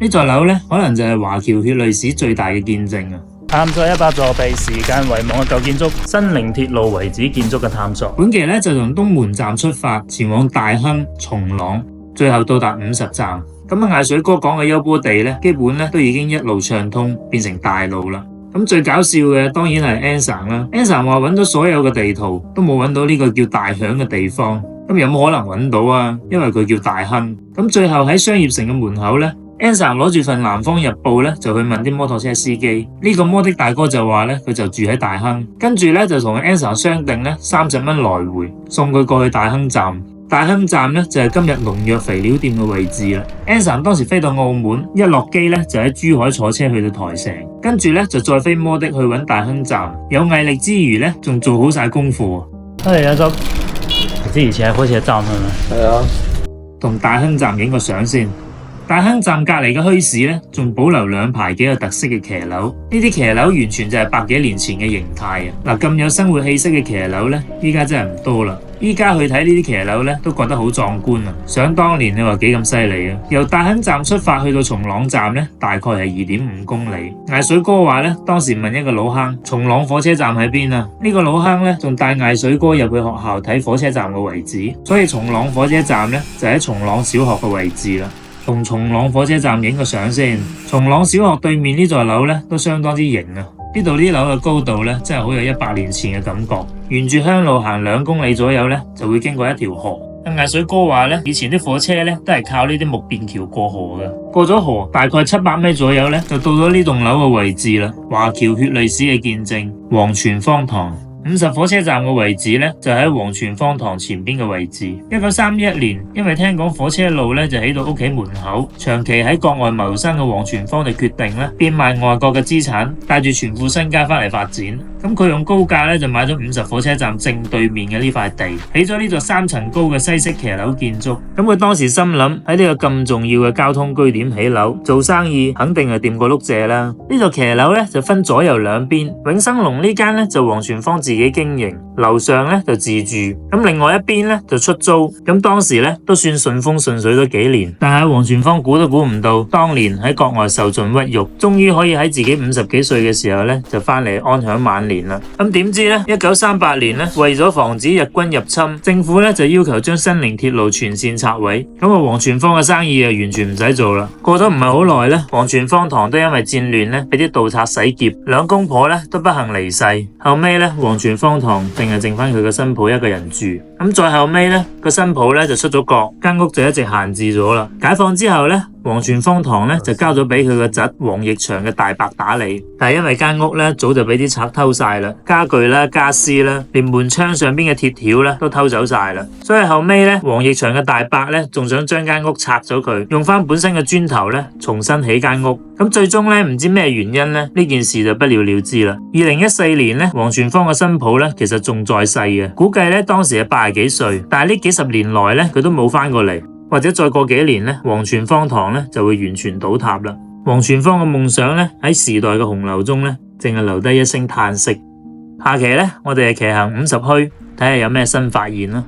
呢座樓咧，可能就係華僑血淚史最大嘅見證啊！探索100座被時間遺忘嘅舊建築，新寧鐵路遺址建築嘅探索。本期咧就從東門站出發，前往大坑、松朗，最後到達50站。咁啊，艾水哥講嘅優波地咧，基本咧都已經一路暢通，變成大路啦。咁最搞笑嘅當然係 Anson 啦。Anson 話揾咗所有嘅地圖，都冇揾到呢個叫大響嘅地方。咁有冇可能揾到啊？因為佢叫大坑。咁最後喺商業城嘅門口咧，Anson 攞住份南方日報咧，就去問啲摩托車司機。呢個摩的大哥就話咧，佢就住喺大坑，跟住咧就同 Anson 商定咧30蚊來回，送佢過去大坑站。大坑站咧就係今日農藥肥料店嘅位置啦。Anson 當時飛到澳門，一落機咧就喺珠海坐車去到台城，跟住咧就再飛摩的去揾大坑站。有毅力之餘咧，仲做好晒功課。阿周，你之前喺火車站係咪？係啊，同大坑站影個相先。大坑站隔籬嘅墟市咧，仲保留2排幾有特色嘅騎樓。呢啲騎樓完全就係100幾年前嘅形態啊！嗱，咁有生活氣息嘅騎樓咧，依家真係唔多啦。依家去睇呢啲騎樓咧，都覺得好壯觀啊！想當年你話幾咁犀利啊？由大坑站出發去到松朗站咧，大概係2.5公里。艾水哥話咧，當時問一個老坑，松朗火車站喺邊啊？呢個老坑咧，仲帶艾水哥入去學校睇火車站嘅位置，所以松朗火車站咧就喺松朗小學嘅位置啦。同松朗火車站影個相先。松朗小學對面呢座樓咧都相當之型啊！呢度啲樓嘅高度咧真係好有100年前嘅感覺。沿住鄉路行2公里左右咧，就會經過一條河。艾水哥話咧，以前啲火車咧都係靠呢啲木便橋過河嘅。過咗河大概700米左右咧，就到咗呢棟樓嘅位置啦。華僑血淚史嘅見證，黃泉坊堂。50火車站嘅位置咧，就喺黃泉坊堂前邊嘅位置。1931年，因為聽講火車路咧就起到屋企門口，長期喺國外謀生嘅黃泉坊就決定咧變賣外國嘅資產，帶住全副身家翻嚟發展。咁佢用高價咧就買咗50火車站正對面嘅呢塊地，起咗呢座3層高嘅西式騎樓建築。咁佢當時心諗喺呢個咁重要嘅交通據點起樓，做生意肯定係掂過碌蔗啦。呢座騎樓咧就分左右兩邊，永生龍呢間咧就黃泉坊自己經營，樓上咧就自住，咁另外一邊咧就出租。咁當時咧都算順風順水咗幾年，但係黃泉坊估都估唔到，當年喺國外受盡屈辱，終於可以喺自己50幾歲嘅時候咧就翻嚟安享晚年啦。咁點知咧1938年咧為咗防止日軍入侵，政府咧就要求將新寧鐵路全線拆毀，咁啊黃泉坊嘅生意啊完全唔使做啦。過咗唔係好耐咧，黃泉坊堂都因為戰亂咧俾啲盜賊洗劫，2公婆咧都不幸離世。後尾咧黃泉坊堂定係剩翻佢個新抱一個人住。咁再後尾咧個新抱咧就出咗國，間屋就一直閒置咗啦。解放之後咧，黃泉坊堂咧就交咗俾佢個侄黃奕祥嘅大伯打理，但係因為間屋咧早就俾啲賊偷晒啦，家具啦、家私啦，連門窗上邊嘅鐵條咧都偷走晒啦。所以後尾咧黃奕祥嘅大伯咧仲想將間屋拆咗佢，用翻本身嘅磚頭咧重新起間屋。咁最終咧唔知咩原因咧呢件事就不了了之啦。2014年咧黃泉坊嘅新抱咧其實仲在世嘅，估計咧當時係80幾歲，但係呢幾十年來咧佢都冇翻過嚟。或者再過幾年咧，黃泉坊堂咧就會完全倒塌啦。黃泉坊嘅夢想咧喺時代嘅洪流中咧，淨係留低一聲嘆息。下期咧，我哋係騎行50墟，睇下有咩新發現啦。